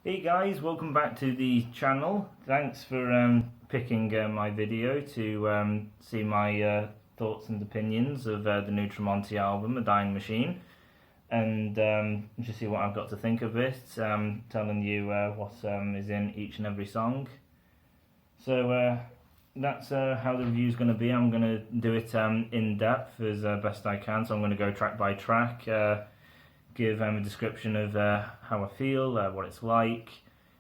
Hey guys, welcome back to the channel. Thanks for picking my video to see my thoughts and opinions of the new Tremonti album, A Dying Machine, and just see what I've got to think of it, telling you what is in each and every song. So that's how the review is going to be. I'm going to do it in depth as best I can, so I'm going to go track by track, give a description of how I feel, what it's like,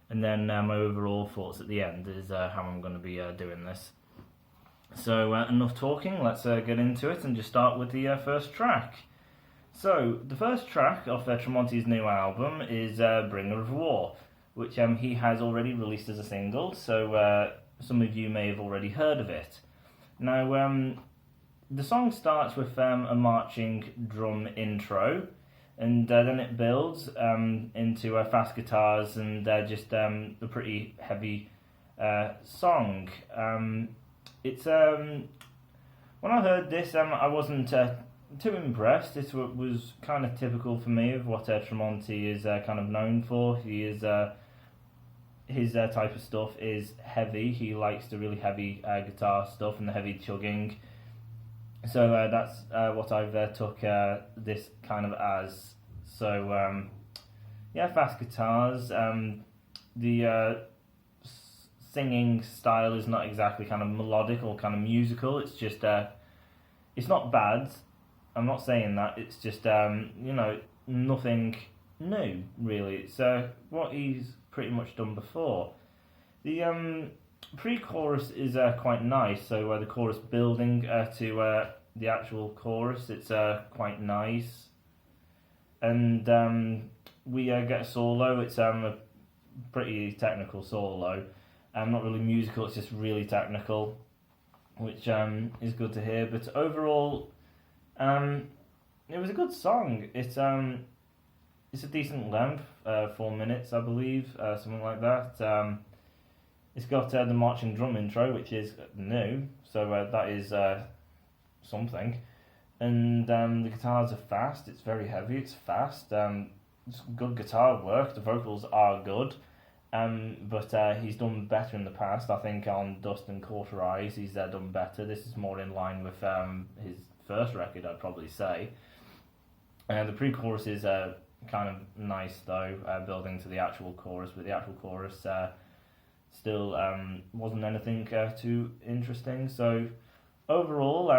and then my overall thoughts at the end is how I'm going to be doing this. So enough talking, let's get into it and just start with the first track. So the first track off Tremonti's new album is Bringer of War, which he has already released as a single, so some of you may have already heard of it. Now the song starts with a marching drum intro, and then it builds into fast guitars and just a pretty heavy song. It's when I heard this, I wasn't too impressed. This was kind of typical for me of what Tremonti is kind of known for. He is his type of stuff is heavy. He likes the really heavy guitar stuff and the heavy chugging. So that's what I've took this kind of as. So yeah, fast guitars. The singing style is not exactly kind of melodic or kind of musical. It's just it's not bad. I'm not saying that. It's just nothing new really. It's what he's pretty much done before. The pre-chorus is quite nice. So the chorus building to the actual chorus, it's quite nice. And we get a solo. It's a pretty technical solo. Not really musical, it's just really technical, which is good to hear. But overall, it was a good song. It's a decent length, 4 minutes, I believe, something like that. It's got the marching drum intro, which is new, so that is something. And the guitars are fast. It's very heavy. It's fast. It's good guitar work. The vocals are good. But he's done better in the past. I think on Dust and Cauterize he's done better. This is more in line with his first record, I'd probably say. The pre-chorus is kind of nice though, building to the actual chorus, but the actual chorus still wasn't anything too interesting. So overall,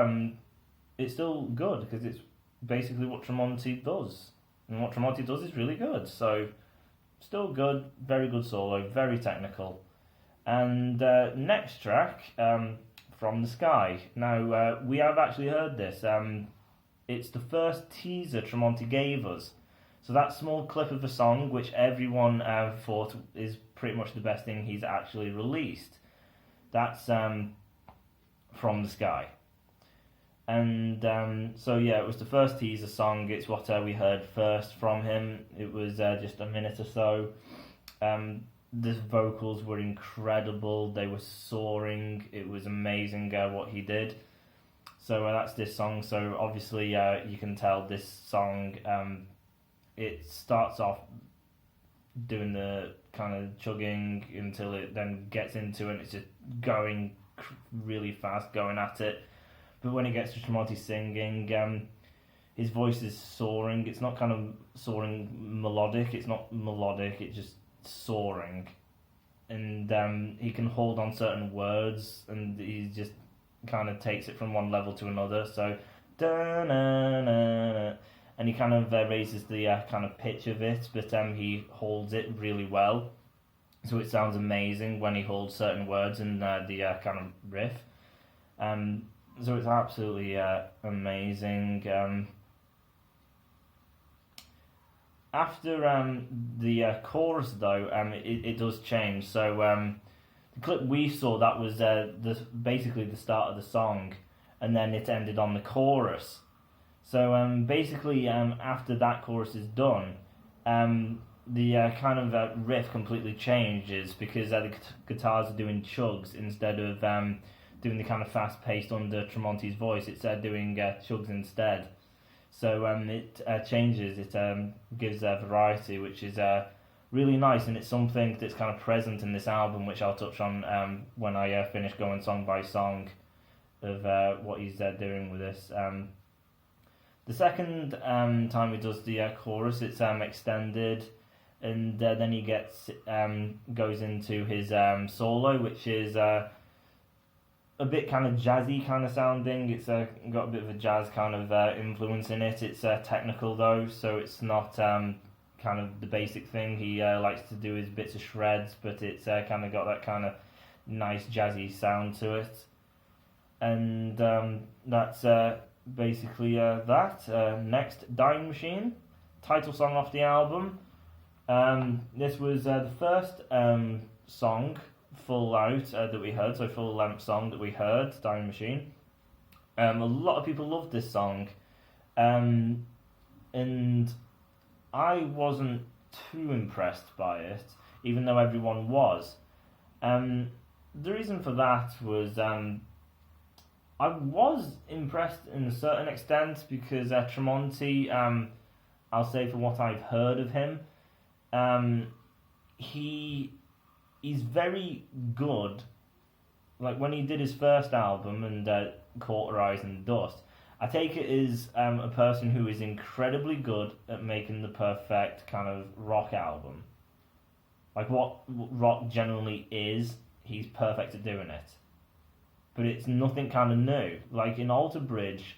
it's still good because it's basically what Tremonti does, and what Tremonti does is really good. So still good, very good solo, very technical. And next track, From the Sky. Now we have actually heard this. It's the first teaser Tremonti gave us. So that small clip of the song, which everyone thought is pretty much the best thing he's actually released. That's From the Sky. And so yeah, it was the first teaser song. It's what we heard first from him. It was just a minute or so. The vocals were incredible. They were soaring. It was amazing what he did. So that's this song. So obviously you can tell this song, it starts off doing the kind of chugging until it then gets into it, and it's just going really fast, going at it. But when it gets to Tremonti singing, his voice is soaring. It's not kind of soaring melodic. It's not melodic. It's just soaring. And he can hold on certain words, and he just kind of takes it from one level to another. So, da-na-na-na. And he kind of raises the kind of pitch of it, but he holds it really well. So it sounds amazing when he holds certain words in the kind of riff. So it's absolutely amazing. After the chorus, though, it does change. So the clip we saw, that was basically the start of the song, and then it ended on the chorus. So basically, after that chorus is done, the kind of riff completely changes because the guitars are doing chugs instead of doing the kind of fast-paced under Tremonti's voice. It's doing chugs instead. So it changes, it gives variety, which is really nice, and it's something that's kind of present in this album, which I'll touch on when I finish going song by song of what he's doing with this. The second time he does the chorus, it's extended, and then he goes into his solo, which is a bit kind of jazzy kind of sounding. It's got a bit of a jazz kind of influence in it. It's technical though, so it's not kind of the basic thing he likes to do his bits of shreds, but it's kind of got that kind of nice jazzy sound to it. And that's basically that. Next, Dying Machine, title song off the album. This was the first song full out that we heard, so full length song that we heard, Dying Machine. A lot of people loved this song, and I wasn't too impressed by it, even though everyone was. The reason for that was I was impressed in a certain extent because Tremonti, I'll say for what I've heard of him, he's very good. Like when he did his first album and Cauterize and Dust, I take it as a person who is incredibly good at making the perfect kind of rock album. Like what rock generally is, he's perfect at doing it. But it's nothing kind of new. Like in Alter Bridge,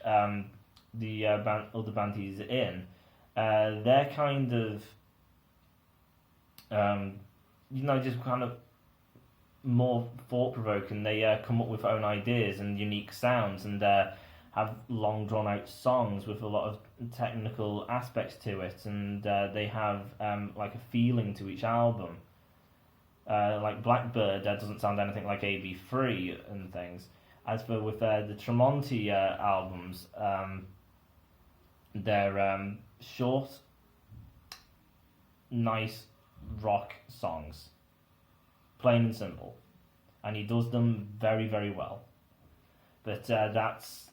the other band he's in, they're kind of, just kind of more thought-provoking. They come up with own ideas and unique sounds, and have long drawn-out songs with a lot of technical aspects to it, and they have like a feeling to each album. Like Blackbird doesn't sound anything like AB3 and things. As for with the Tremonti albums, they're short, nice rock songs, plain and simple, and he does them very, very well. But that's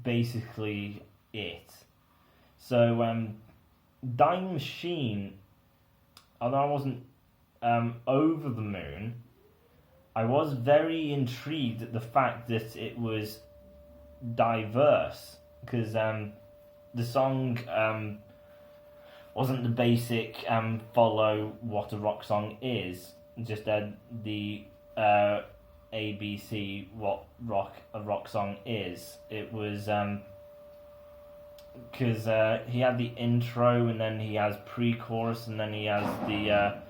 basically it. So Dying Machine, although I wasn't over the moon, I was very intrigued at the fact that it was diverse, because the song wasn't the basic follow what a rock song is, just the ABC what a rock song is. It was because he had the intro, and then he has pre-chorus, and then he has the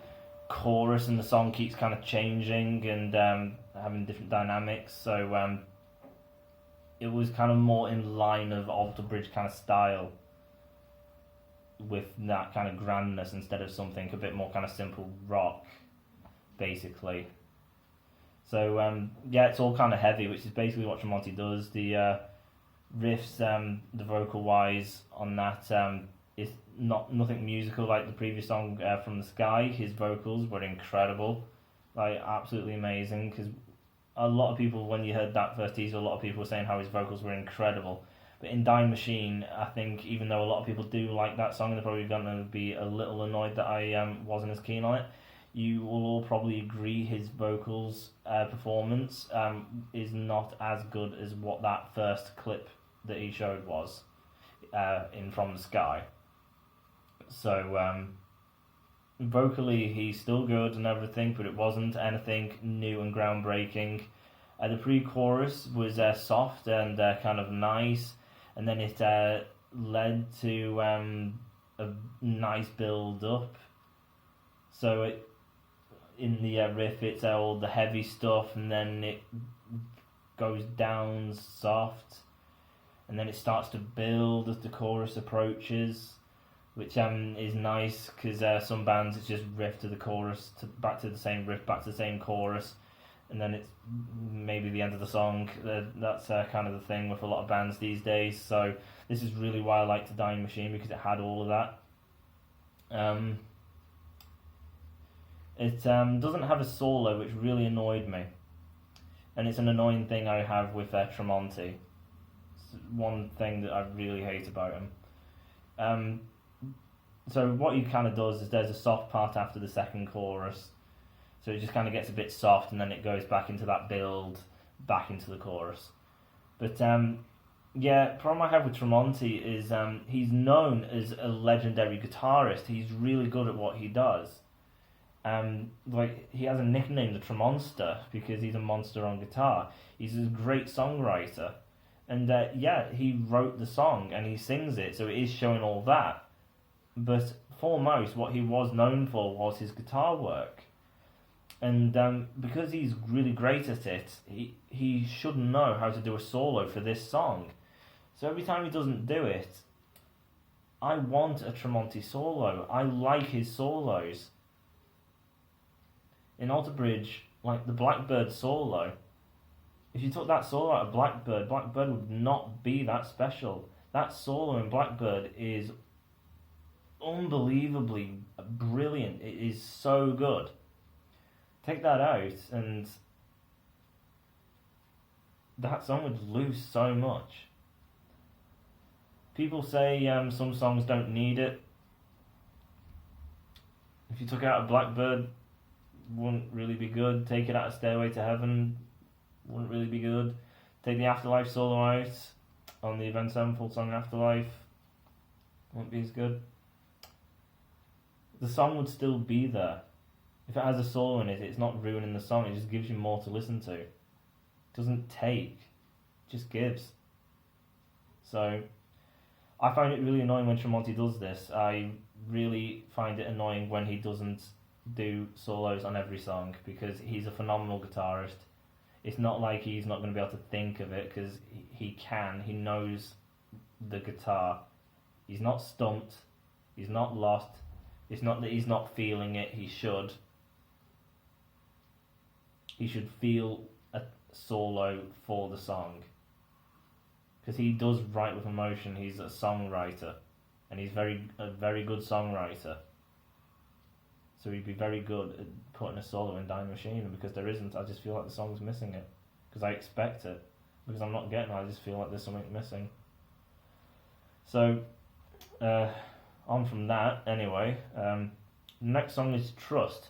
chorus, and the song keeps kind of changing and having different dynamics. So it was kind of more in line of Alter Bridge kind of style, with that kind of grandness instead of something a bit more kind of simple rock, basically. So it's all kind of heavy, which is basically what Tremonti does. The riffs, the vocal wise on that, is nothing musical like the previous song From the Sky. His vocals were incredible, like absolutely amazing. Because a lot of people, when you heard that first teaser, a lot of people were saying how his vocals were incredible. But in Dying Machine, I think even though a lot of people do like that song, they're probably going to be a little annoyed that I wasn't as keen on it. You will all probably agree his vocals performance is not as good as what that first clip that he showed was in From the Sky. So vocally he's still good and everything, but it wasn't anything new and groundbreaking. The pre-chorus was soft and kind of nice, and then it led to a nice build-up. So in the riff, it's all the heavy stuff, and then it goes down soft, and then it starts to build as the chorus approaches, which is nice, because some bands it's just riff to the chorus, back to the same riff, back to the same chorus, and then it's maybe the end of the song. That's kind of the thing with a lot of bands these days. So this is really why I liked Dying Machine, because it had all of that. It doesn't have a solo, which really annoyed me, and it's an annoying thing I have with Tremonti. It's one thing that I really hate about him. So what he kind of does is there's a soft part after the second chorus, so it just kind of gets a bit soft, and then it goes back into that build, back into the chorus. But problem I have with Tremonti is he's known as a legendary guitarist. He's really good at what he does. He has a nickname, the Tremonster, because he's a monster on guitar. He's a great songwriter, and he wrote the song and he sings it, so it is showing all that. But foremost, what he was known for was his guitar work. And because he's really great at it, he should know how to do a solo for this song. So every time he doesn't do it, I want a Tremonti solo. I like his solos. In Alter Bridge, like the Blackbird solo, if you took that solo out of Blackbird, Blackbird would not be that special. That solo in Blackbird is unbelievably brilliant. It is so good. Take that out and that song would lose so much. People say some songs don't need it. If you took it out of Blackbird, wouldn't really be good. Take it out of Stairway to Heaven, wouldn't really be good. Take the Afterlife solo out on the Avenged Sevenfold song Afterlife, wouldn't be as good. The song would still be there. If it has a solo in it, it's not ruining the song, it just gives you more to listen to. It doesn't take, it just gives. So, I find it really annoying when Tremonti does this. I really find it annoying when he doesn't do solos on every song, because he's a phenomenal guitarist. It's not like he's not going to be able to think of it, because he can. He knows the guitar. He's not stumped. He's not lost. It's not that he's not feeling it. He should. He should feel a solo for the song, because he does write with emotion. He's a songwriter, and he's a very good songwriter. So he'd be very good at putting a solo in Dying Machine, and because there isn't, I just feel like the song's missing it. Because I expect it. Because I'm not getting it, I just feel like there's something missing. So, on from that, anyway. Next song is Trust.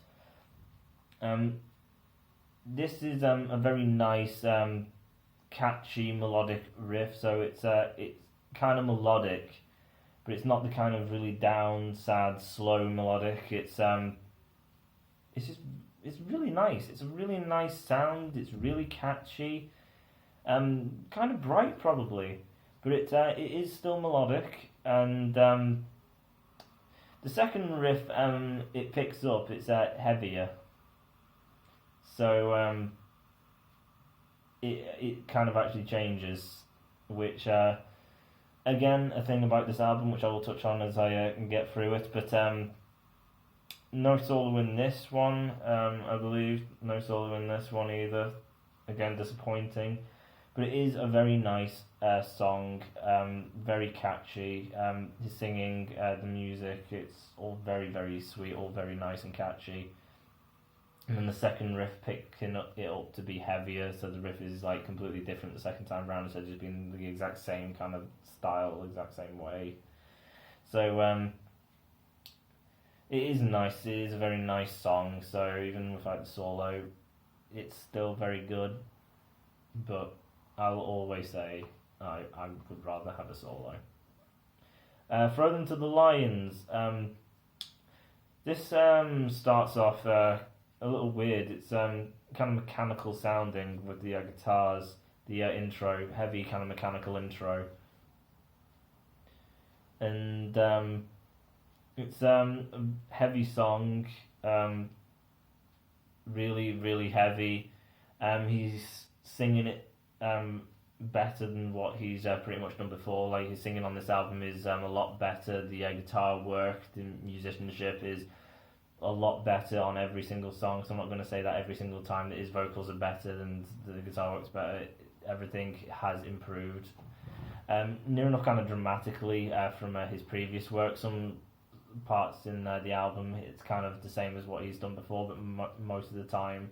This is a very nice, catchy, melodic riff. So it's kind of melodic, but it's not the kind of really down, sad, slow melodic. It's really nice. It's a really nice sound. It's really catchy, kind of bright probably, but it is still melodic. And the second riff, it picks up. It's heavier. So it kind of actually changes, which again, a thing about this album, which I will touch on as I get through it, but no solo in this one, I believe. No solo in this one either. Again, disappointing. But it is a very nice song, very catchy. His singing, the music, it's all very, very sweet, all very nice and catchy. And then the second riff picking it up to be heavier, so the riff is like completely different the second time round, instead of just being the exact same kind of style, exact same way. So it is nice. It is a very nice song. So even without the solo, it's still very good. But I'll always say I would rather have a solo. Throw Them to the Lions. This starts off a little weird. It's kind of mechanical sounding with the guitars, the intro, heavy kind of mechanical intro. And it's a heavy song, really, really heavy. He's singing it better than what he's pretty much done before. Like, his singing on this album is a lot better. The guitar work, the musicianship is a lot better on every single song. So I'm not going to say that every single time that his vocals are better and the guitar works better. Everything has improved. Near enough kind of dramatically from his previous work. Some parts in the album, it's kind of the same as what he's done before, but most of the time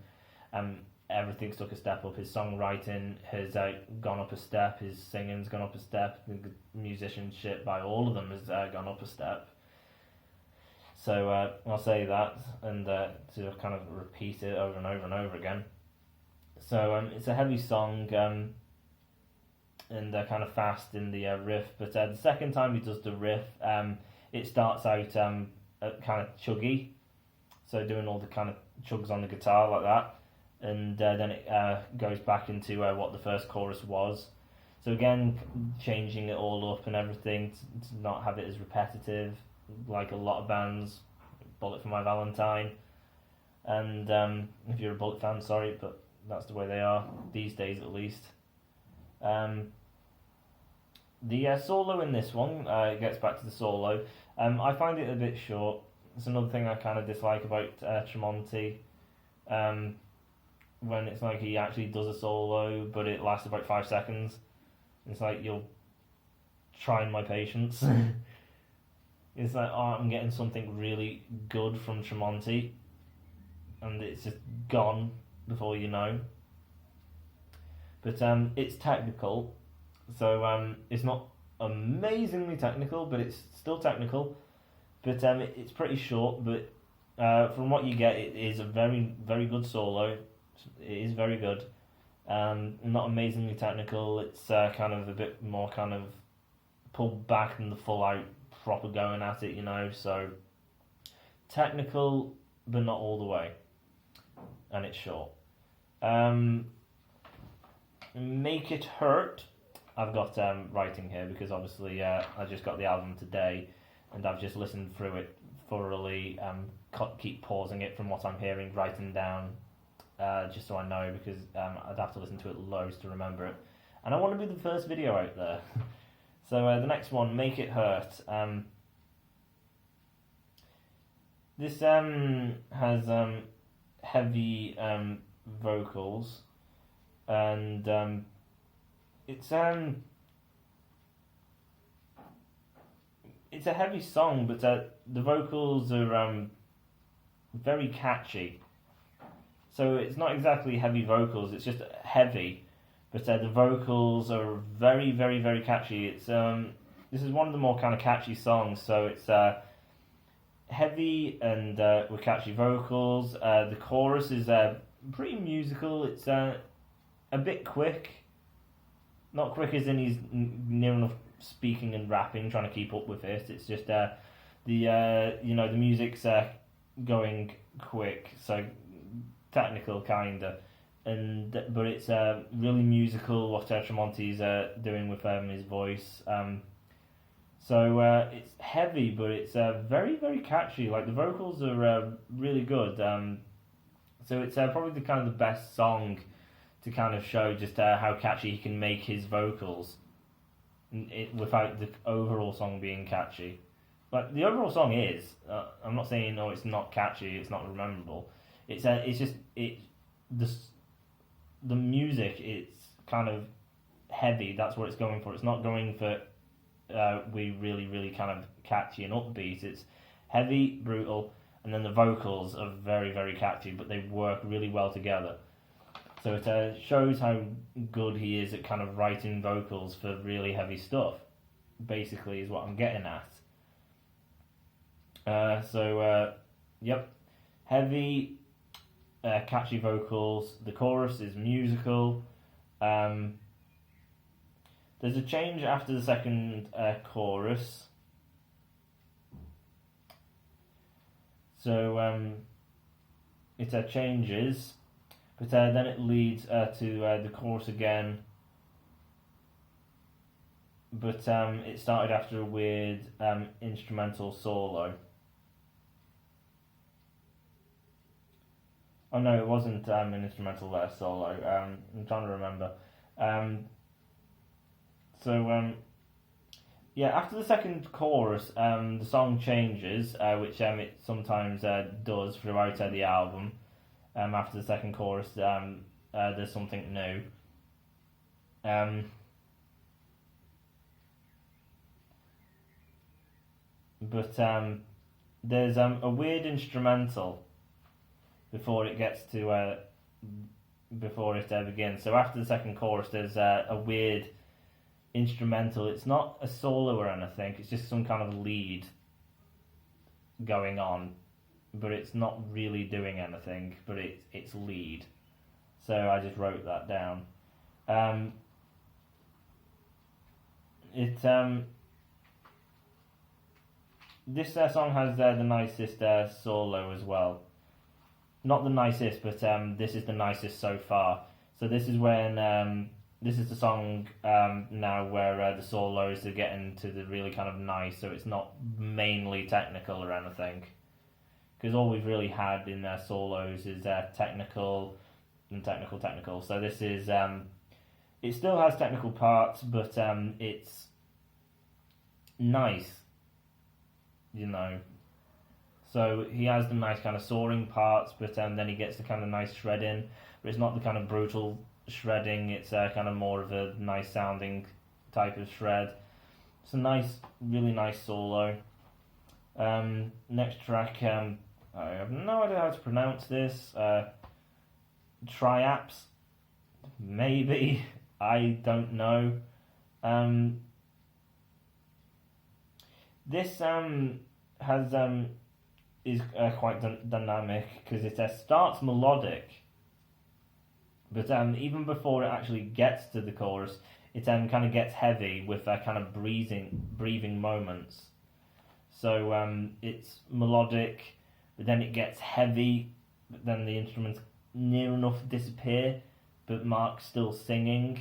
everything's took a step up. His songwriting has gone up a step, his singing's gone up a step, the musicianship by all of them has gone up a step. So I'll say that and to kind of repeat it over and over and over again. So it's a heavy song and kind of fast in the riff, but the second time he does the riff, it starts out kind of chuggy, so doing all the kind of chugs on the guitar like that, and then it goes back into what the first chorus was. So again, changing it all up and everything to not have it as repetitive, like a lot of bands, Bullet for My Valentine, and if you're a Bullet fan, sorry, but that's the way they are these days at least. The solo in this one, it gets back to the solo. I find it a bit short. It's another thing I kind of dislike about Tremonti. When it's like he actually does a solo, but it lasts about 5 seconds. It's like, you're trying my patience. It's like, oh, I'm getting something really good from Tremonti, and it's just gone before you know. But it's technical, so it's not amazingly technical, but it's still technical. But it's pretty short, but from what you get, it is a very, very good solo. It is very good. Not amazingly technical. It's kind of a bit more kind of pulled back than the full out proper going at it, you know. So technical, but not all the way, and it's short. Make It Hurt. I've got writing here because obviously I just got the album today, and I've just listened through it thoroughly. Keep pausing it from what I'm hearing, writing down. Just so I know, because I'd have to listen to it loads to remember it. And I want to be the first video out there. So the next one, Make It Hurt. This has heavy vocals, and it's a heavy song, but the vocals are very catchy. So it's not exactly heavy vocals, it's just heavy, but the vocals are very, very, very catchy. It's this is one of the more kind of catchy songs, so it's heavy and with catchy vocals. The chorus is pretty musical. It's a bit quick, not quick as in he's near enough speaking and rapping, trying to keep up with it. It's just the music's going quick, so technical kinda, but it's really musical what Tremonti's doing with his voice. So it's heavy, but it's very, very catchy. Like, the vocals are really good. So it's probably the kind of the best song to kind of show just how catchy he can make his vocals, without the overall song being catchy. Like, the overall song is. I'm not saying no, it's not catchy, it's not memorable. It's just the music. It's kind of heavy. That's what it's going for. It's not going for we really, really kind of catchy and upbeat. It's heavy, brutal, and then the vocals are very, very catchy, but they work really well together. So it shows how good he is at kind of writing vocals for really heavy stuff, basically, is what I'm getting at. Yep, heavy, catchy vocals. The chorus is musical. There's a change after the second chorus. So it changes, but then it leads to the chorus again. But it started after a weird instrumental solo. Oh no, it wasn't an instrumental solo. I'm trying to remember. After the second chorus, the song changes, which it sometimes does throughout the album. After the second chorus, there's something new. But there's a weird instrumental before it gets to before it begins. So after the second chorus, there's a weird instrumental. It's not a solo or anything. It's just some kind of lead. going on, but it's not really doing anything, but it's lead. So I just wrote that down. It This song has the nicest solo as well. Not the nicest, but this is the nicest so far. So this is when this is the song now where the solos are getting to the really kind of nice. So it's not mainly technical or anything, because all we've really had in their solos is technical and technical. So this is it still has technical parts, but it's nice, you know. So he has the nice kind of soaring parts, but then he gets the kind of nice shredding, but it's not the kind of brutal shredding. It's kind of more of a nice sounding type of shred. It's a nice, really nice solo. Next track, I have no idea how to pronounce this. Triaps, maybe. I don't know. This has is quite dynamic, because it starts melodic, but even before it actually gets to the chorus, it kind of gets heavy with kind of breathing moments. So it's melodic, but then it gets heavy, but then the instruments near enough disappear, but Mark's still singing,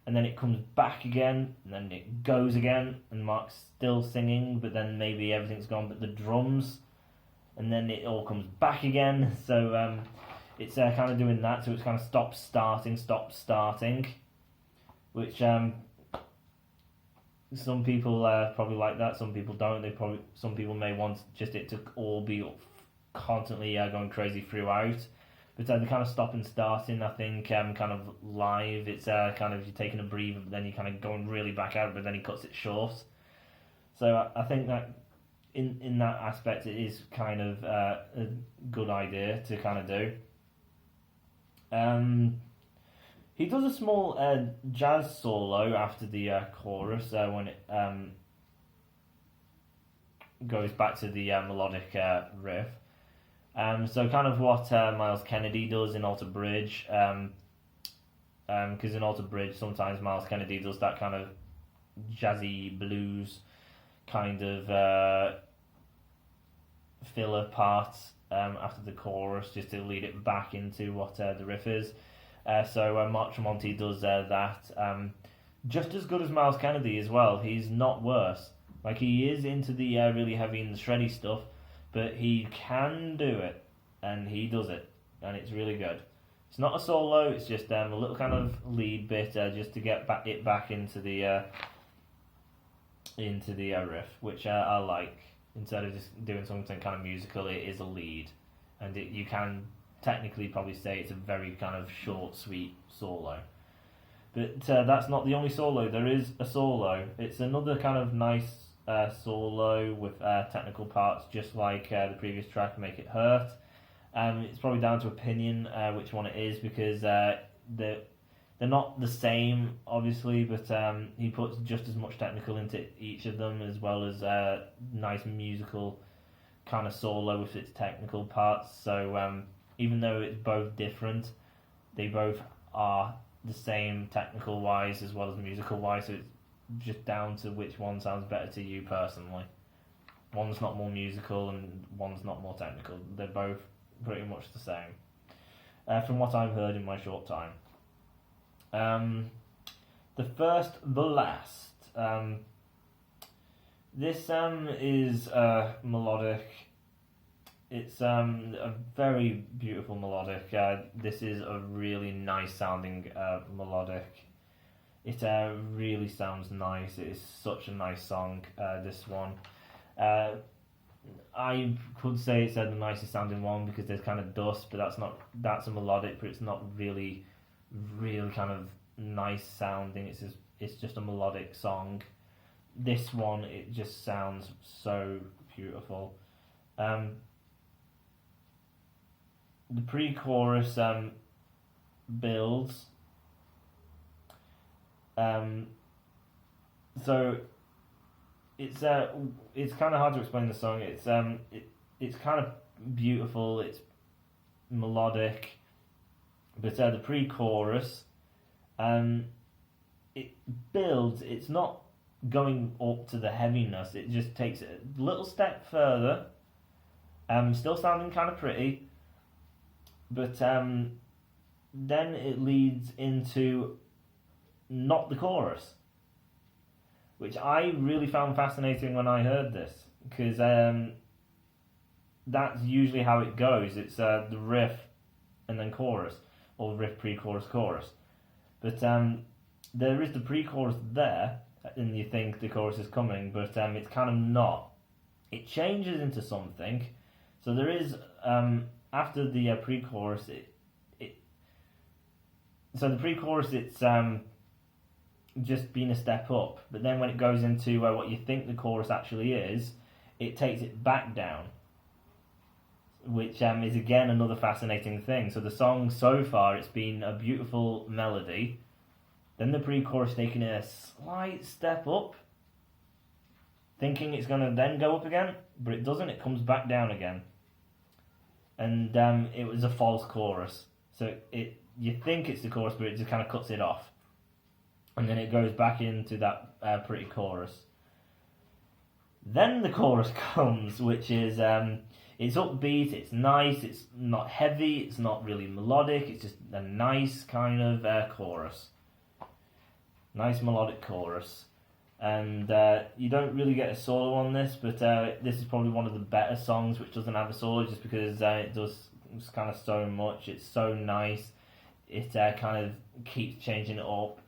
and then it comes back again, and then it goes again, and Mark's still singing, but then maybe everything's gone but the drums, and then it all comes back again. So it's kind of doing that, so it's kind of stop starting, which some people probably like that, some people don't. Some people may want just it to all be constantly going crazy throughout. But the kind of stop and starting, I think, kind of live, it's kind of you're taking a breather, but then you're kind of going really back out, but then he cuts it short. So I think that in that aspect, it is kind of a good idea to kind of do. He does a small jazz solo after the chorus when it goes back to the melodic riff. So kind of what Miles Kennedy does in Alter Bridge, because in Alter Bridge sometimes Miles Kennedy does that kind of jazzy blues kind of filler part after the chorus, just to lead it back into what the riff is. So Mark Tremonti does that just as good as Miles Kennedy as well. He's not worse. Like, he is into the really heavy and the shreddy stuff, but he can do it, and he does it, and it's really good. It's not a solo; it's just a little kind of lead bit just to get it back into the riff, which I like. Instead of just doing something kind of musical, it is a lead, and you can technically probably say it's a very kind of short, sweet solo. But that's not the only solo. There is a solo. It's another kind of nice solo with technical parts, just like the previous track, Make It Hurt. It's probably down to opinion which one it is, because they're not the same, obviously, but he puts just as much technical into each of them, as well as nice musical kind of solo with its technical parts. So even though it's both different, they both are the same technical wise as well as musical wise, so it's just down to which one sounds better to you personally. One's not more musical and one's not more technical. They're both pretty much the same, from what I've heard in my short time. The First, the Last. This is melodic. It's a very beautiful melodic. This is a really nice sounding melodic. It really sounds nice. It is such a nice song, this one. I could say it's the nicest sounding one, because there's kind of dust, but that's a melodic, but it's not really kind of nice sounding. It's just a melodic song. This one, it just sounds so beautiful. The pre-chorus builds. So it's kind of hard to explain the song. it's kind of beautiful. It's melodic, but the pre-chorus, it builds. It's not going up to the heaviness. It just takes it a little step further. Still sounding kind of pretty, but then it leads into not the chorus, which I really found fascinating when I heard this, because that's usually how it goes. It's the riff and then chorus, or riff, pre-chorus, chorus. But there is the pre-chorus there, and you think the chorus is coming, but it's kind of not. It changes into something. So there is, after the pre-chorus, so the pre-chorus, it's just been a step up, but then when it goes into what you think the chorus actually is, it takes it back down, which is again another fascinating thing. So the song so far, it's been a beautiful melody, then the pre-chorus taking a slight step up, thinking it's going to then go up again, but it doesn't. It comes back down again, and it was a false chorus. So you think it's the chorus, but it just kind of cuts it off, and then it goes back into that pretty chorus. Then the chorus comes, which is it's upbeat, it's nice, it's not heavy, it's not really melodic, it's just a nice kind of chorus. Nice melodic chorus. And you don't really get a solo on this, but this is probably one of the better songs which doesn't have a solo, just because it does kind of so much. It's so nice. It kind of keeps changing it up.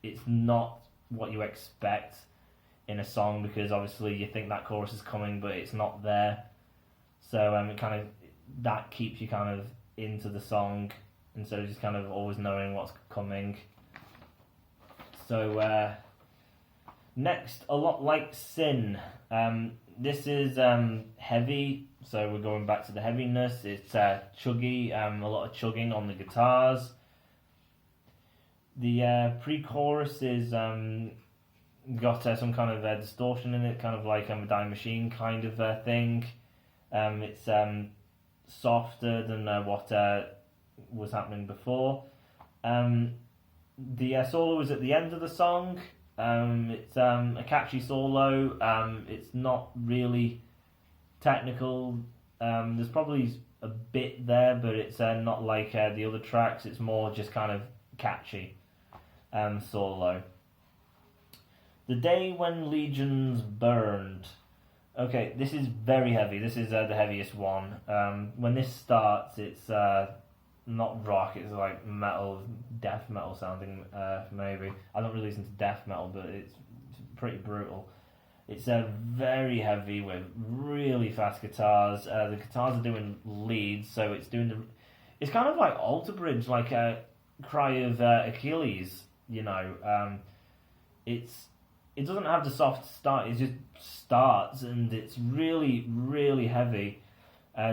It's not what you expect in a song, because obviously you think that chorus is coming, but it's not there. So it kind of, that keeps you kind of into the song instead of just kind of always knowing what's coming. So next, a lot like Sin. This is heavy, so we're going back to the heaviness. It's chuggy, a lot of chugging on the guitars. The pre-chorus is got some kind of distortion in it, kind of like a Dying Machine kind of thing. It's softer than what was happening before. The solo is at the end of the song. It's a catchy solo. It's not really technical. There's probably a bit there, but it's not like the other tracks. It's more just kind of catchy solo. The Day When Legions Burned. Okay, this is very heavy. This is the heaviest one. When this starts, it's not rock, it's like metal, death metal sounding, maybe. I don't really listen to death metal, but it's pretty brutal. It's very heavy with really fast guitars. The guitars are doing leads, so it's doing it's kind of like Alter Bridge, like a Cry of Achilles, you know. It doesn't have the soft start, it just starts, and it's really, really heavy.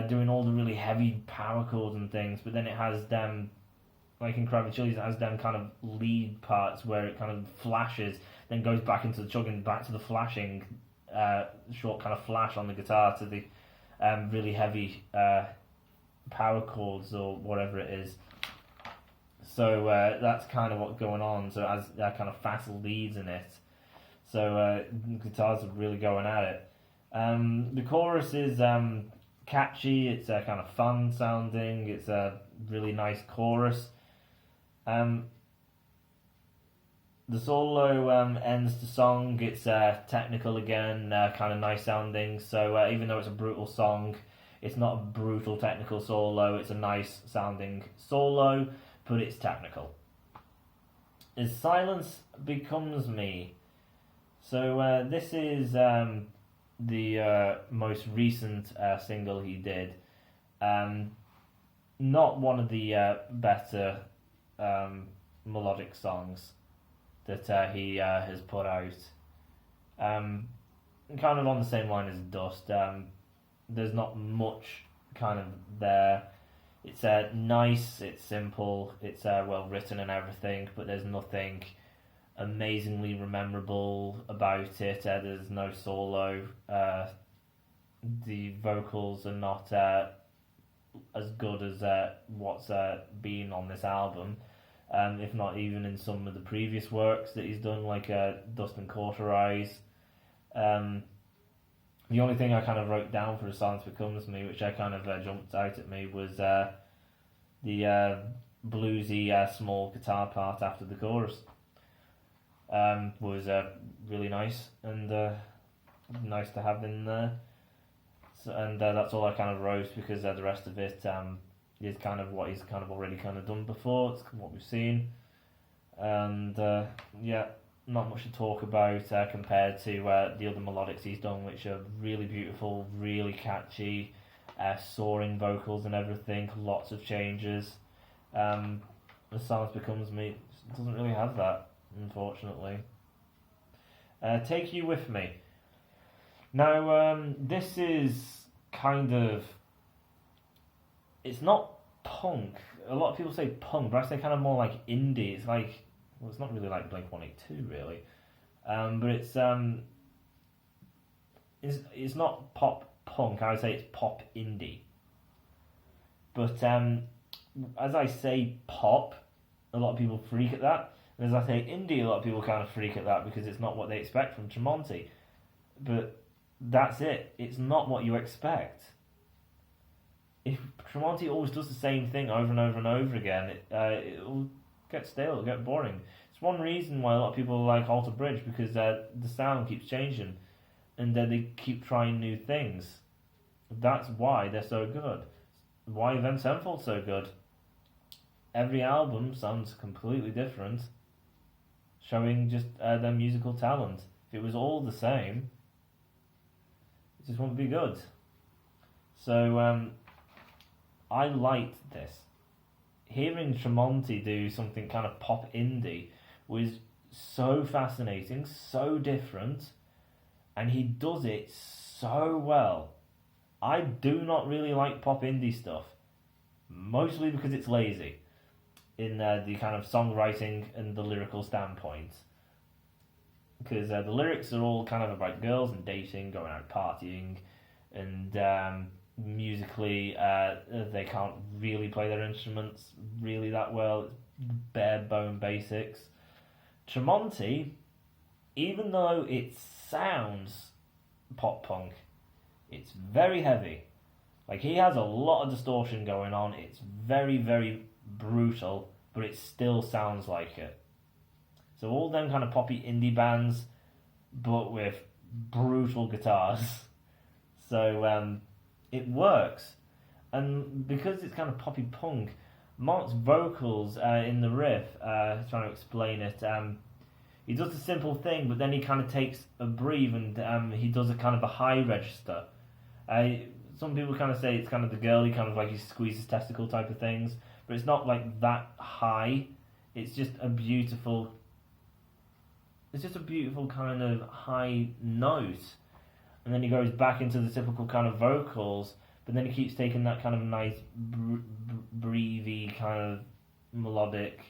Doing all the really heavy power chords and things, but then it has them, like in Cry of Achilles, it has them kind of lead parts where it kind of flashes, then goes back into the chugging, back to the flashing, short kind of flash on the guitar to the really heavy power chords or whatever it is. So that's kind of what's going on. So it has kind of fast leads in it. So guitars are really going at it. The chorus is catchy, it's kind of fun sounding, it's a really nice chorus. The solo ends the song, it's technical again, kind of nice sounding, so even though it's a brutal song, it's not a brutal technical solo, it's a nice sounding solo, but it's technical. As Silence Becomes Me. So this is the most recent single he did. Not one of the better melodic songs that he has put out. Kind of on the same line as Dust. There's not much kind of there. It's nice, it's simple, it's well written and everything, but there's nothing amazingly memorable about it. There's no solo the vocals are not as good as what's been on this album, if not even in some of the previous works that he's done, like Dust and Cauterize. The only thing I kind of wrote down for A Silence Becomes Me, which I kind of jumped out at me, was the bluesy small guitar part after the chorus. Was really nice and nice to have in there. So, and that's all I kind of wrote, because the rest of it is kind of what he's kind of already kind of done before. It's what we've seen, and yeah, not much to talk about compared to the other melodics he's done, which are really beautiful, really catchy, soaring vocals and everything. Lots of changes. The Silence Becomes Me doesn't really have that, unfortunately. Take You With Me. Now, this is kind of... It's not punk. A lot of people say punk, but I say kind of more like indie. It's like... Well, it's not really like Blink-182, really. But it's not pop punk. I would say it's pop indie. But as I say pop, a lot of people freak at that. And as I say indie, a lot of people kind of freak at that because it's not what they expect from Tremonti. But that's it. It's not what you expect. If Tremonti always does the same thing over and over and over again, it'll get stale, it'll get boring. It's one reason why a lot of people like Alter Bridge, because the sound keeps changing and they keep trying new things. That's why they're so good. Why Avenged Sevenfold's so good. Every album sounds completely different, showing just their musical talent. If it was all the same, it just wouldn't be good. So I liked this. Hearing Tremonti do something kind of pop indie was so fascinating, so different, and he does it so well. I do not really like pop indie stuff, mostly because it's lazy in the kind of songwriting and the lyrical standpoint. Because the lyrics are all kind of about girls and dating, going out partying, and musically they can't really play their instruments really that well. It's bare bone basics. Tremonti, even though it sounds pop punk, it's very heavy. Like, he has a lot of distortion going on. It's very, very brutal, but it still sounds like it. So all them kind of poppy indie bands, but with brutal guitars. So it works. And because it's kind of poppy punk, Mark's vocals in the riff, trying to explain it, he does a simple thing, but then he kind of takes a breathe and he does a kind of a high register. Some people kind of say it's kind of the girly, kind of like he squeezes testicle type of things, but it's not like that high. It's just a beautiful kind of high note. And then he goes back into the typical kind of vocals, but then he keeps taking that kind of nice breathy kind of melodic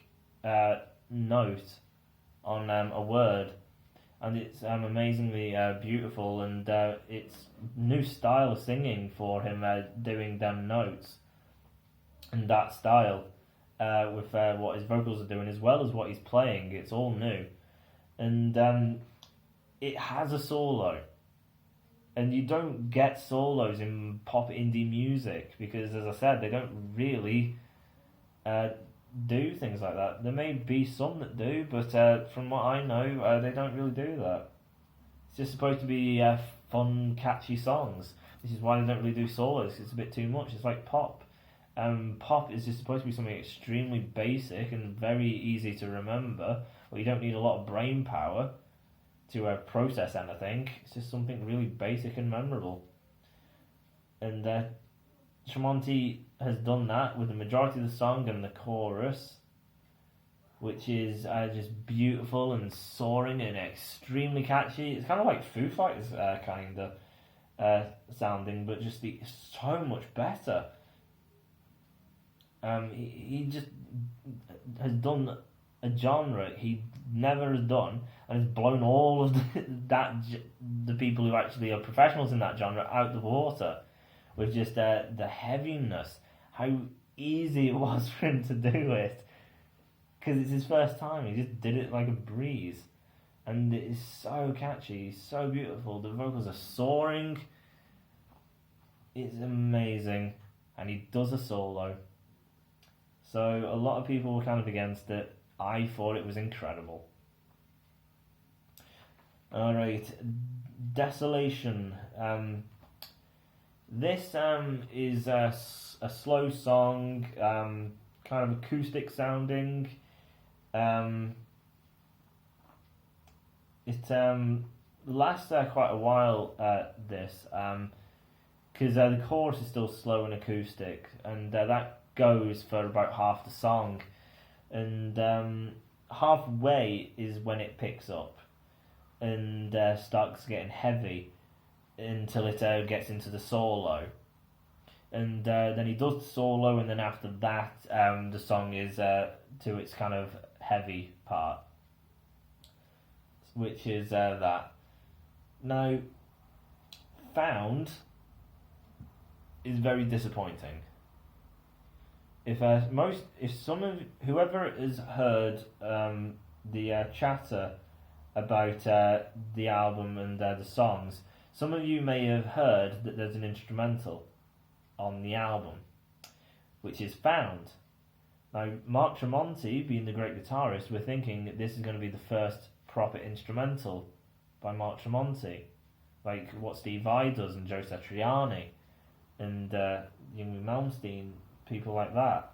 note on a word, and it's amazingly beautiful, and it's new style of singing for him, doing them notes and that style with what his vocals are doing as well as what he's playing. It's all new, and it has a solo. And you don't get solos in pop indie music because, as I said, they don't really do things like that. There may be some that do, but from what I know, they don't really do that. It's just supposed to be fun, catchy songs. This is why they don't really do solos. It's a bit too much. It's like pop. Pop is just supposed to be something extremely basic and very easy to remember, where you don't need a lot of brain power to process anything. It's just something really basic and memorable. And Tremonti has done that with the majority of the song and the chorus, which is just beautiful and soaring and extremely catchy. It's kind of like Foo Fighters kind of sounding, but just so much better. He just has done a genre he never has done, and has blown all of the people who actually are professionals in that genre out the water with just the heaviness, how easy it was for him to do it, because it's his first time. He just did it like a breeze, and it is so catchy, so beautiful. The vocals are soaring. It's amazing, and he does a solo. So a lot of people were kind of against it. I thought it was incredible. Alright, Desolation. This is a slow song, kind of acoustic sounding. It lasts quite a while, this, because the chorus is still slow and acoustic, and that goes for about half the song. And halfway is when it picks up and starts getting heavy until it gets into the solo. And then he does the solo, and then after that the song is to its kind of heavy part, which is that. Now, Found is very disappointing. If whoever has heard the chatter about the album and the songs, some of you may have heard that there's an instrumental on the album, which is Found. Now, Mark Tremonti, being the great guitarist, we're thinking that this is going to be the first proper instrumental by Mark Tremonti, like what Steve Vai does and Joe Satriani and Yngwie Malmsteen, people like that.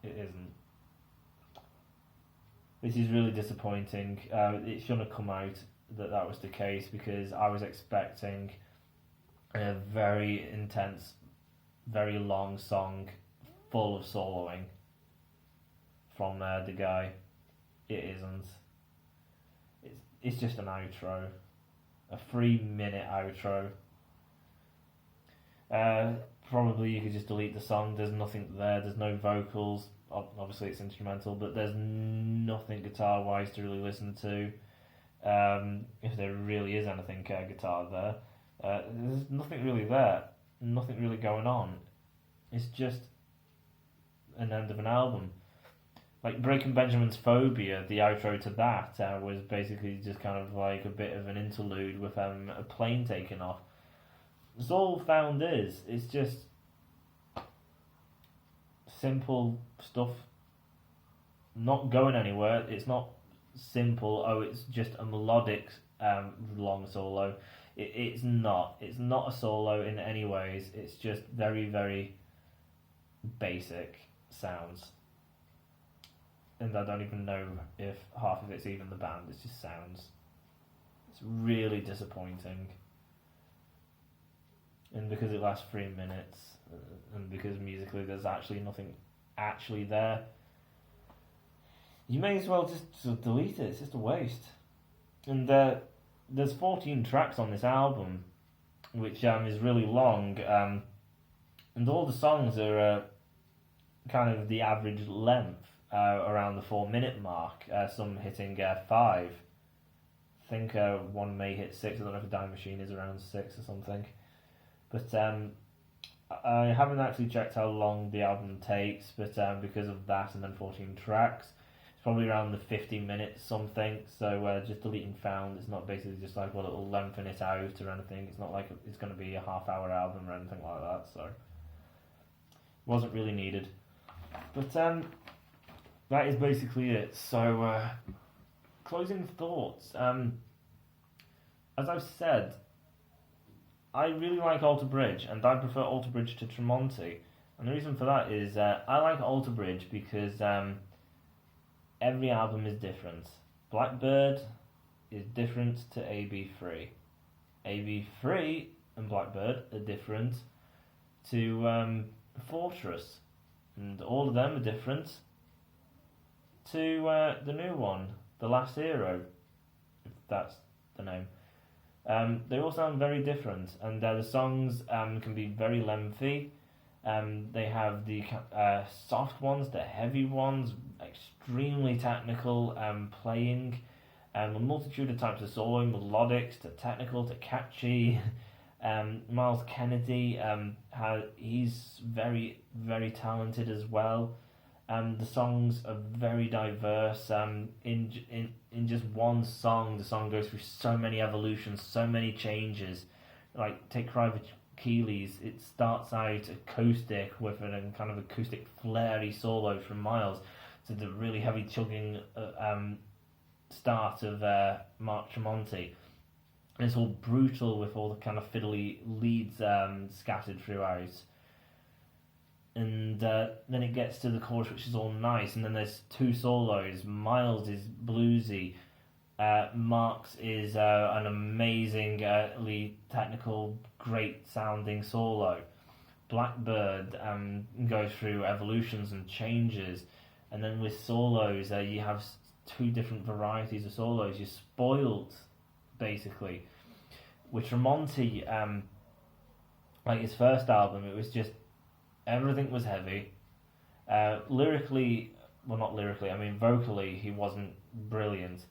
It isn't. This is really disappointing. It shouldn't have come out that was the case, because I was expecting a very intense, very long song full of soloing from the guy. It isn't. It's just an outro, a 3-minute outro. Probably you could just delete the song. There's nothing there. There's no vocals. Obviously it's instrumental, but there's nothing guitar wise to really listen to. If there really is anything guitar there, there's nothing really there. Nothing really going on. It's just an end of an album. Like Breaking Benjamin's Phobia, the outro to that was basically just kind of like a bit of an interlude with a plane taking off. That's all Found is. It's just simple stuff, not going anywhere. It's not simple. Oh, it's just a melodic long solo. It's not. It's not a solo in any ways. It's just very, very basic sounds. And I don't even know if half of it's even the band. It's just sounds. It's really disappointing. And because it lasts 3 minutes, and because musically there's actually nothing actually there, you may as well just delete it. It's just a waste. And there's 14 tracks on this album, which is really long, and all the songs are kind of the average length, around the 4-minute mark, some hitting 5. I think one may hit 6. I don't know if Die Machine is around 6 or something. But I haven't actually checked how long the album takes, but because of that and then 14 tracks, it's probably around the 50 minutes something. So just deleting Found, it's not basically just like, well, it'll lengthen it out or anything. It's not like it's going to be a half-hour album or anything like that, so it wasn't really needed. But that is basically it. So closing thoughts. As I've said, I really like Alter Bridge, and I prefer Alter Bridge to Tremonti. And the reason for that is I like Alter Bridge because every album is different. Blackbird is different to AB3. AB3 and Blackbird are different to Fortress. And all of them are different to the new one, The Last Hero, if that's the name. They all sound very different, and the songs can be very lengthy. They have the soft ones, the heavy ones, extremely technical playing, a multitude of types of solo, melodics to technical to catchy. Miles Kennedy, he's very, very talented as well. The songs are very diverse. In just one song, the song goes through so many evolutions, so many changes. Like take Cry for Keeley's, it starts out acoustic with a kind of acoustic flary solo from Miles to the really heavy chugging start of Mark Tremonti. And it's all brutal with all the kind of fiddly leads scattered throughout. And then it gets to the chorus, which is all nice, and then there's two solos. Miles is bluesy, Mark's is an amazingly technical, great sounding solo. Blackbird goes through evolutions and changes, and then with solos, you have two different varieties of solos. You're spoiled, basically. With Tremonti, like his first album, it was just everything was heavy. Lyrically, well, not lyrically, I mean vocally, he wasn't brilliant,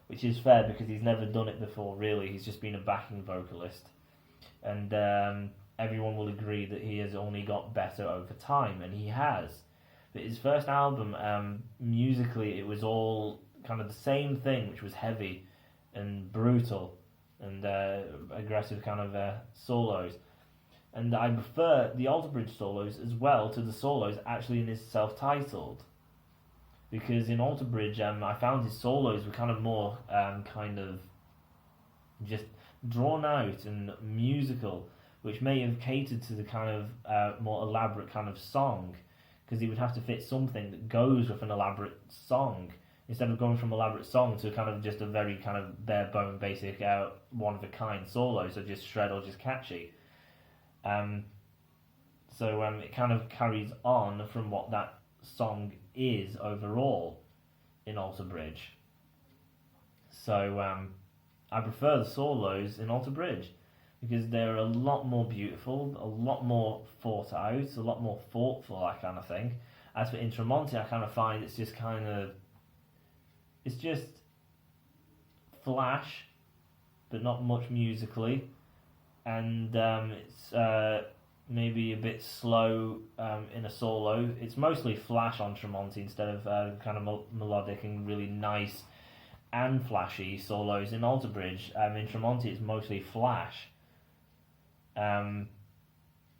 which is fair because he's never done it before, really. He's just been a backing vocalist. And everyone will agree that he has only got better over time, and he has. But his first album, musically, it was all kind of the same thing, which was heavy and brutal and aggressive kind of solos. And I prefer the Alter Bridge solos as well to the solos actually in his self-titled. Because in Alter Bridge, I found his solos were kind of more kind of just drawn out and musical, which may have catered to the kind of more elaborate kind of song, because he would have to fit something that goes with an elaborate song, instead of going from elaborate song to kind of just a very kind of bare bone basic one-of-a-kind solo, so just shred or just catchy. So it kind of carries on from what that song is overall in Alter Bridge. So I prefer the solos in Alter Bridge because they're a lot more beautiful, a lot more thought out, a lot more thoughtful, that kind of thing. As for Tremonti, I kind of find it's just flash, but not much musically, and it's maybe a bit slow in a solo. It's mostly flash on Tremonti instead of kind of melodic and really nice and flashy solos in Alter Bridge. In Tremonti, it's mostly flash,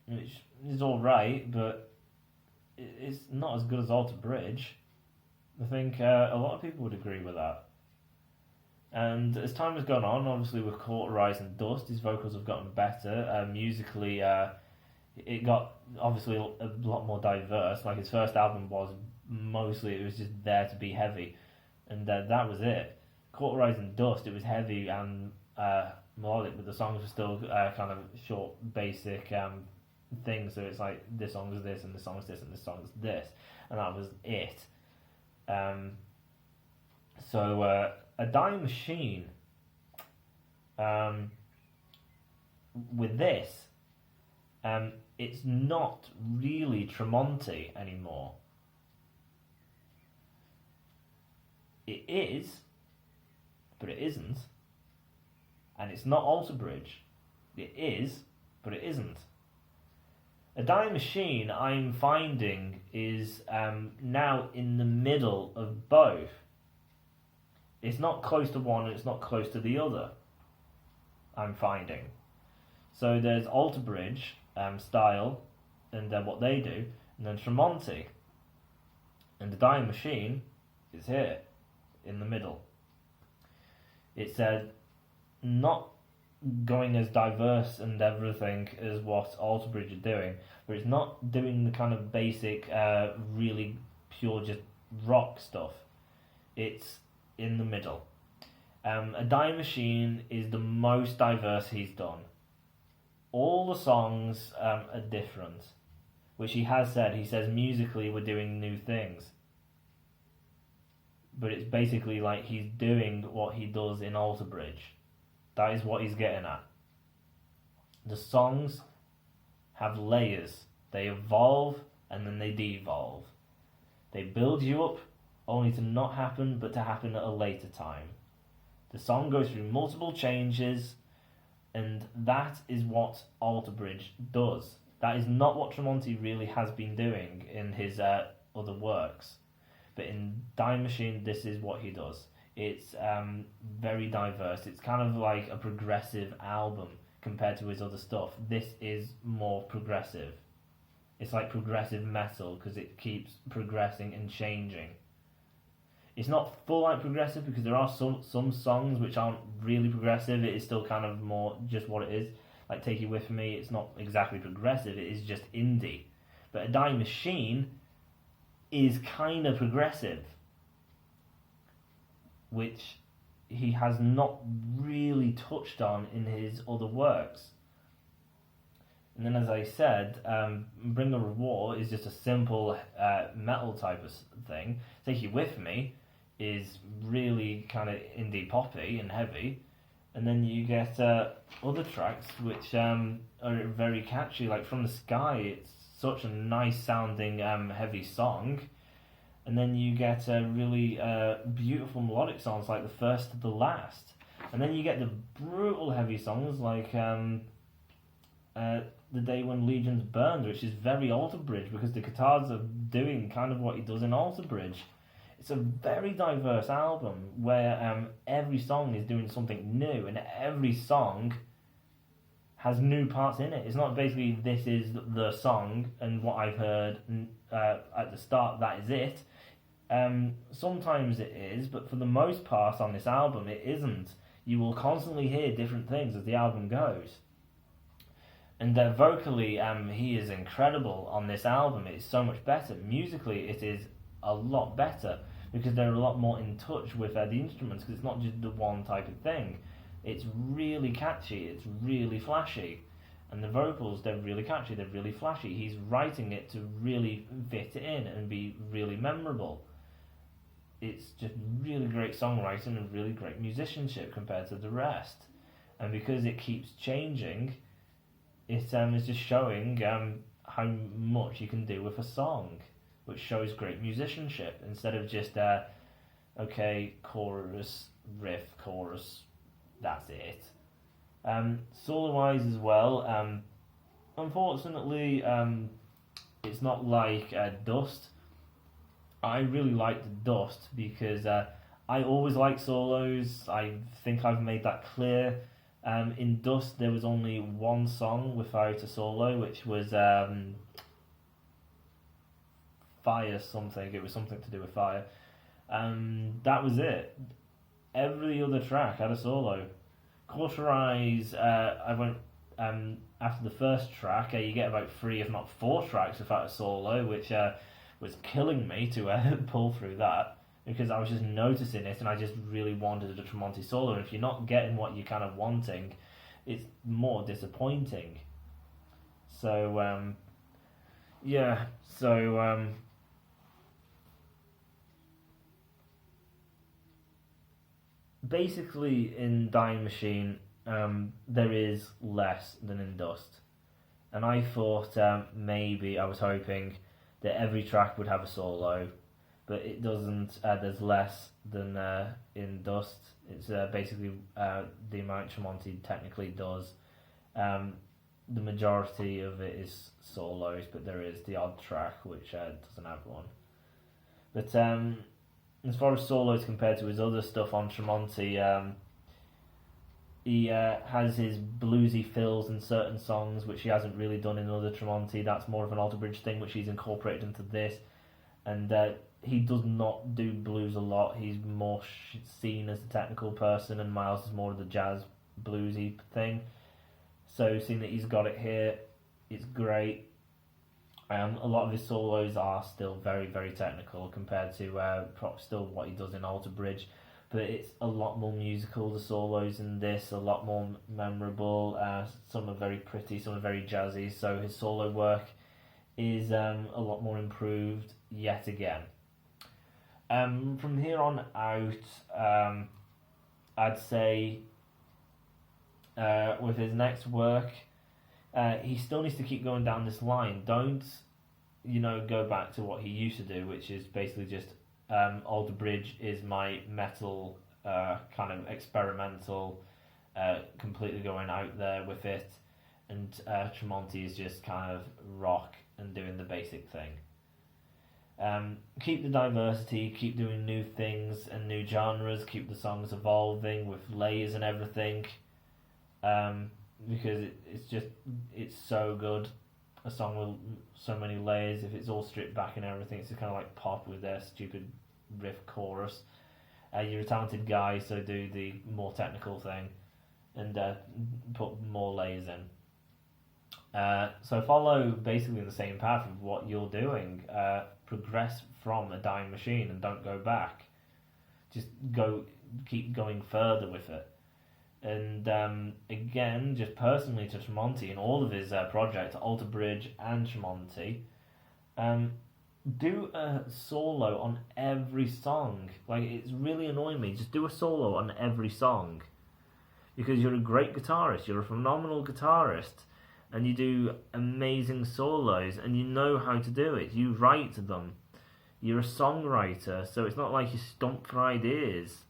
which is all right, but it's not as good as Alter Bridge. I think a lot of people would agree with that. And as time has gone on, obviously with Cauterize and Dust, his vocals have gotten better. Musically, it got obviously a lot more diverse. Like his first album was mostly, it was just there to be heavy, and that was it. Cauterize and Dust, it was heavy and melodic, but the songs were still kind of short, basic things. So it's like this song is this, and this song is this, and this song is this, and that was it. So A Dying Machine, with this, it's not really Tremonti anymore. It is, but it isn't. And it's not Alter Bridge. It is, but it isn't. A Dying Machine, I'm finding, is now in the middle of both. It's not close to one and it's not close to the other, I'm finding. So there's Alter Bridge style and what they do, and then Tremonti. And The Dying Machine is here, in the middle. It's not going as diverse and everything as what Alter Bridge are doing, but it's not doing the kind of basic, really pure just rock stuff. It's in the middle. A Dying Machine is the most diverse he's done. All the songs are different, which he has said. He says musically we're doing new things, but it's basically like he's doing what he does in Alter Bridge. That is what he's getting at. The songs have layers They evolve and then they devolve. They build you up only to not happen, but to happen at a later time. The song goes through multiple changes, and that is what Alter Bridge does. That is not what Tremonti really has been doing in his other works. But in Dying Machine, this is what he does. It's very diverse. It's kind of like a progressive album compared to his other stuff. This is more progressive. It's like progressive metal because it keeps progressing and changing. It's not full like progressive because there are some songs which aren't really progressive. It is still kind of more just what it is. Like Take You With Me, it's not exactly progressive. It is just indie. But A Dying Machine is kind of progressive, which he has not really touched on in his other works. And then, as I said, Bringer of War is just a simple metal type of thing. Take You With Me is really kind of indie poppy and heavy. And then you get other tracks which are very catchy, like From the Sky. It's such a nice sounding heavy song. And then you get really beautiful melodic songs like The First to the Last. And then you get the brutal heavy songs like The Day When Legions Burned, which is very Alter Bridge because the guitars are doing kind of what he does in Alter Bridge. It's a very diverse album where every song is doing something new and every song has new parts in it. It's not basically this is the song and what I've heard at the start, that is it. Sometimes it is, but for the most part on this album it isn't. You will constantly hear different things as the album goes. And vocally, he is incredible on this album. It is so much better. Musically, it is a lot better because they're a lot more in touch with the instruments because it's not just the one type of thing. It's really catchy, it's really flashy. And the vocals, they're really catchy, they're really flashy. He's writing it to really fit in and be really memorable. It's just really great songwriting and really great musicianship compared to the rest. And because it keeps changing, it is just showing how much you can do with a song, which shows great musicianship instead of just okay, chorus, riff, chorus, that's it. Solo wise as well, unfortunately, it's not like Dust. I really liked Dust because I always like solos. I think I've made that clear. In Dust, there was only one song without a solo, which was Fire something. It was something to do with fire. That was it. Every other track had a solo. Cauterize, I went after the first track. You get about 3, if not 4 tracks without a solo, which was killing me to pull through that because I was just noticing it and I just really wanted a Tremonti solo. And if you're not getting what you're kind of wanting, it's more disappointing. So yeah, so basically in Dying Machine there is less than in Dust, and I thought maybe I was hoping that every track would have a solo, but it doesn't. There's less than in Dust. It's basically the amount Tremonti technically does. The majority of it is solos, but there is the odd track which doesn't have one. But as far as solos compared to his other stuff on Tremonti, he has his bluesy fills in certain songs, which he hasn't really done in other Tremonti. That's more of an Alter Bridge thing, which he's incorporated into this. And he does not do blues a lot. He's more seen as a technical person, and Miles is more of the jazz bluesy thing. So seeing that he's got it here, it's great. A lot of his solos are still very, very technical compared to still what he does in Alter Bridge, but it's a lot more musical, the solos in this, a lot more memorable. Some are very pretty, some are very jazzy, so his solo work is a lot more improved yet again. From here on out, I'd say with his next work, he still needs to keep going down this line. Don't, go back to what he used to do, which is basically just Alter Bridge is my metal kind of experimental, completely going out there with it, and Tremonti is just kind of rock and doing the basic thing. Keep the diversity, keep doing new things and new genres, keep the songs evolving with layers and everything, because it's so good. A song with so many layers, if it's all stripped back and everything, it's just kind of like pop with their stupid riff chorus. You're a talented guy, so do the more technical thing and put more layers in. So follow basically the same path of what you're doing. Progress from a dying machine and don't go back. Just keep going further with it. And again, just personally to Tremonti and all of his projects, Alter Bridge and Tremonti, do a solo on every song. Like, it's really annoying me. Just do a solo on every song, because you're a great guitarist. You're a phenomenal guitarist, and you do amazing solos, and you know how to do it. You write them. You're a songwriter, so it's not like you stump for ideas.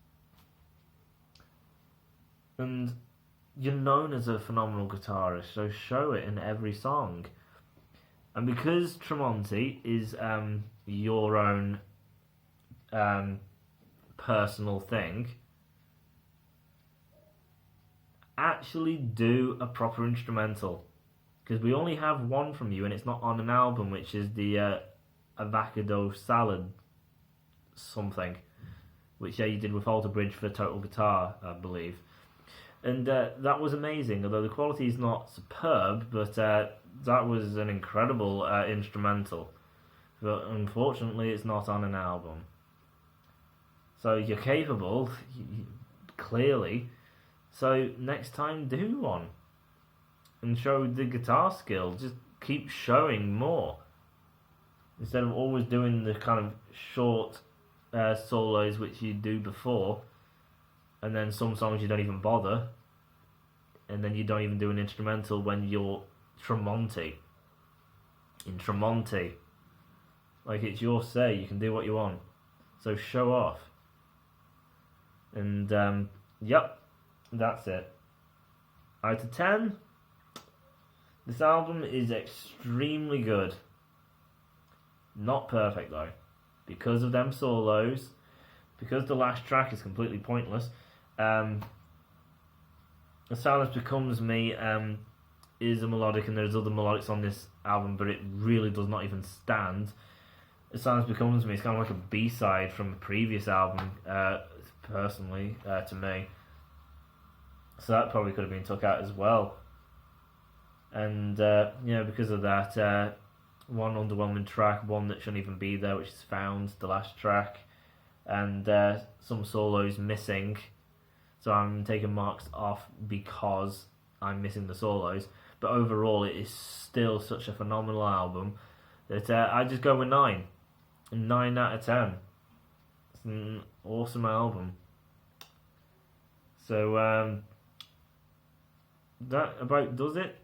And you're known as a phenomenal guitarist, so show it in every song. And because Tremonti is your own personal thing, actually do a proper instrumental. Because we only have one from you, and it's not on an album, which is the Avocado Salad something, which you did with Alter Bridge for Total Guitar, I believe. And that was amazing, although the quality is not superb, but that was an incredible instrumental. But unfortunately, it's not on an album. So you're capable, clearly. So next time, do one. And show the guitar skill. Just keep showing more. Instead of always doing the kind of short solos which you do before, and then some songs you don't even bother, and then you don't even do an instrumental when you're Tremonti. In Tremonti. Like, it's your say, you can do what you want. So show off. And, yep, that's it. Out of 10, this album is extremely good. Not perfect, though. Because of them solos, because the last track is completely pointless. The Silence Becomes Me is a melodic, and there's other melodics on this album, but it really does not even stand. The Silence Becomes Me is kind of like a B-side from a previous album, personally, to me. So that probably could have been took out as well. And, because of that, one underwhelming track, one that shouldn't even be there, which is Found, the last track, and some solos missing. So I'm taking marks off because I'm missing the solos. But overall, it is still such a phenomenal album that I just go with 9. 9 out of 10. It's an awesome album. So that about does it.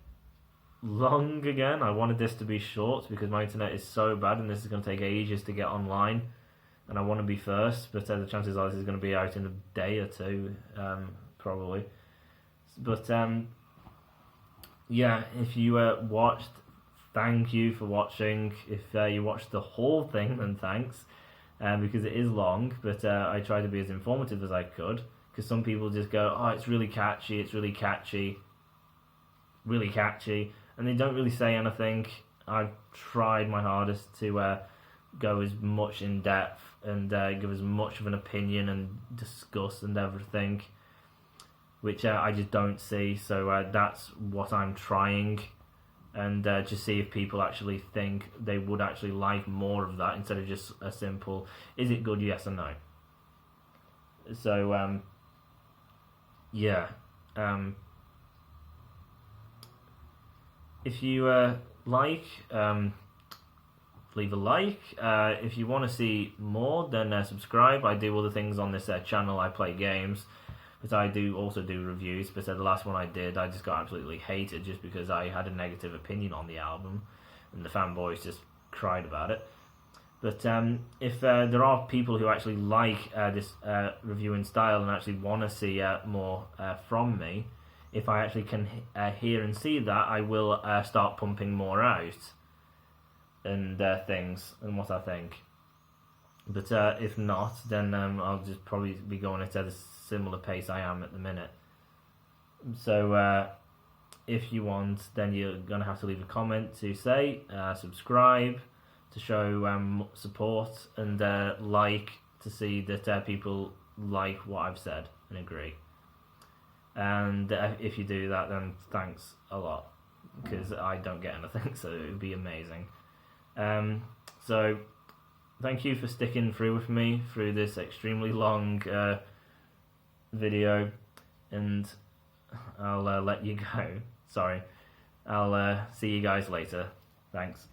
Long again. I wanted this to be short because my internet is so bad and this is going to take ages to get online, and I want to be first, but the chances are this is going to be out in a day or two, probably. But if you watched, thank you for watching. If you watched the whole thing, then thanks, because it is long, but I try to be as informative as I could, because some people just go, oh, it's really catchy, and they don't really say anything. I've tried my hardest to go as much in depth and give as much of an opinion and discuss and everything, which I just don't see. So that's what I'm trying, and just see if people actually think they would actually like more of that instead of just a simple, is it good, yes or no. So if you like, leave a like. If you want to see more, then subscribe. I do other things on this channel. I play games. but I do also do reviews. But the last one I did, I just got absolutely hated just because I had a negative opinion on the album, and the fanboys just cried about it. But if there are people who actually like this reviewing style and actually want to see more from me, if I actually can hear and see that, I will start pumping more out and things and what I think. But if not, then I'll just probably be going at a similar pace I am at the minute. So if you want, then you're going to have to leave a comment to say, subscribe, to show support, and like to see that people like what I've said and agree. And if you do that, then thanks a lot, because I don't get anything, so it would be amazing. So thank you for sticking through with me through this extremely long video, and I'll let you go. Sorry. I'll see you guys later. Thanks.